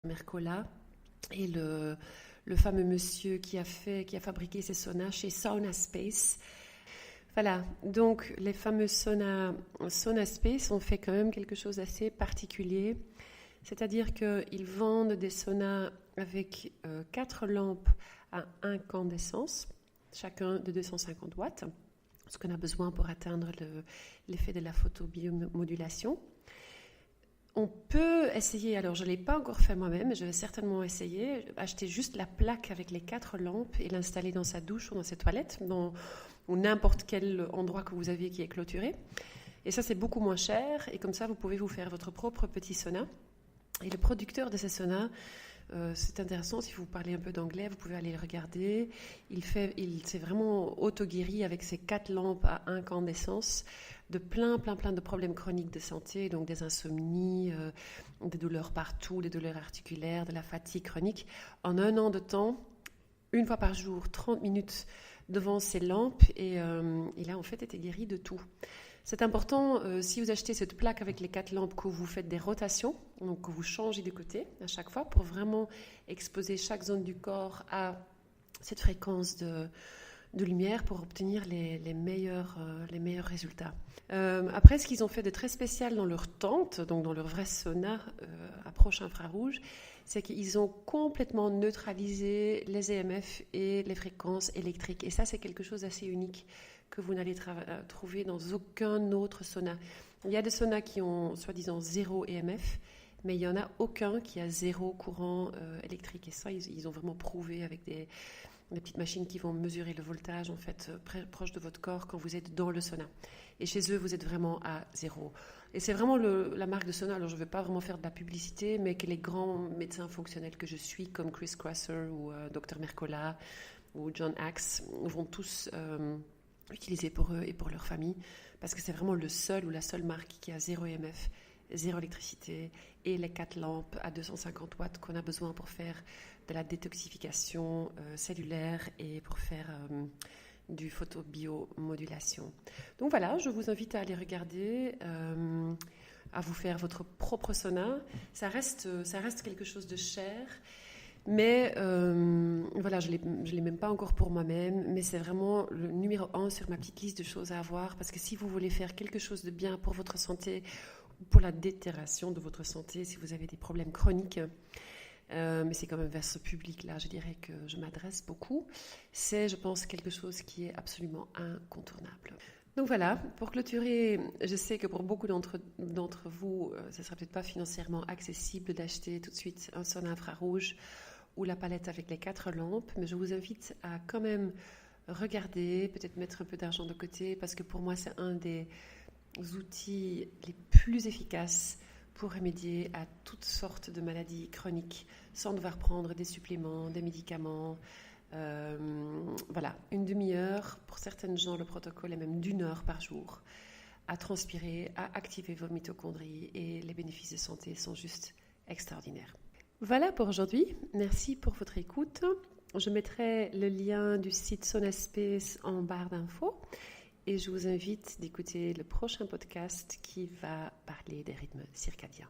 Mercola et le fameux monsieur qui a fabriqué ces saunas chez Sauna Space. Voilà, donc les fameux Sauna Space ont fait quand même quelque chose d'assez particulier. C'est-à-dire qu'ils vendent des saunas avec 4 lampes à incandescence, chacun de 250 watts, ce qu'on a besoin pour atteindre l'effet de la photobiomodulation. On peut essayer, alors je ne l'ai pas encore fait moi-même, mais je vais certainement essayer, acheter juste la plaque avec les 4 lampes et l'installer dans sa douche ou dans ses toilettes, ou n'importe quel endroit que vous avez qui est clôturé. Et ça, c'est beaucoup moins cher, et comme ça, vous pouvez vous faire votre propre petit sauna. Et le producteur de ces saunas, c'est intéressant, si vous parlez un peu d'anglais, vous pouvez aller le regarder. Il s'est vraiment auto-guéri avec ses 4 lampes à incandescence de plein de problèmes chroniques de santé, donc des insomnies, des douleurs partout, des douleurs articulaires, de la fatigue chronique. En 1 an de temps, 1 fois par jour, 30 minutes devant ces lampes, et il a en fait été guéri de tout. C'est important, si vous achetez cette plaque avec les 4 lampes, que vous faites des rotations, donc que vous changez de côté à chaque fois pour vraiment exposer chaque zone du corps à cette fréquence de lumière pour obtenir les meilleurs résultats. Après, ce qu'ils ont fait de très spécial dans leur tente, donc dans leur vrai sauna approche infrarouge, c'est qu'ils ont complètement neutralisé les EMF et les fréquences électriques. Et ça, c'est quelque chose d'assez unique que vous n'allez trouver dans aucun autre sauna. Il y a des saunas qui ont soi-disant 0 EMF, mais il n'y en a aucun qui a 0 courant électrique. Et ça, ils ont vraiment prouvé avec des petites machines qui vont mesurer le voltage en fait proche de votre corps quand vous êtes dans le sauna. Et chez eux, vous êtes vraiment à 0. Et c'est vraiment la marque de sauna. Alors, je ne vais pas vraiment faire de la publicité, mais que les grands médecins fonctionnels que je suis, comme Chris Krasser ou Dr Mercola ou John Axe, vont tous utiliser pour eux et pour leur famille, parce que c'est vraiment le seul ou la seule marque qui a 0 EMF, 0 électricité et les 4 lampes à 250 watts qu'on a besoin pour faire de la détoxification cellulaire et pour faire du photobiomodulation. Donc voilà, je vous invite à aller regarder, à vous faire votre propre sauna. Ça reste quelque chose de cher, mais voilà, je l'ai même pas encore pour moi-même, mais c'est vraiment le numéro 1 sur ma petite liste de choses à avoir, parce que si vous voulez faire quelque chose de bien pour votre santé, pour la déterration de votre santé, si vous avez des problèmes chroniques, mais c'est quand même vers ce public-là, je dirais que je m'adresse beaucoup, c'est, je pense, quelque chose qui est absolument incontournable. Donc voilà, pour clôturer, je sais que pour beaucoup d'entre vous, ce ne sera peut-être pas financièrement accessible d'acheter tout de suite un sauna infrarouge ou la palette avec les 4 lampes, mais je vous invite à quand même regarder, peut-être mettre un peu d'argent de côté, parce que pour moi, c'est un des outils les plus efficaces pour remédier à toutes sortes de maladies chroniques sans devoir prendre des suppléments, des médicaments. Voilà, 1 demi-heure, pour certaines gens, le protocole est même d'1 heure par jour, à transpirer, à activer vos mitochondries, et les bénéfices de santé sont juste extraordinaires. Voilà pour aujourd'hui, merci pour votre écoute. Je mettrai le lien du site Sonaspace en barre d'infos, et je vous invite d'écouter le prochain podcast qui va parler des rythmes circadiens.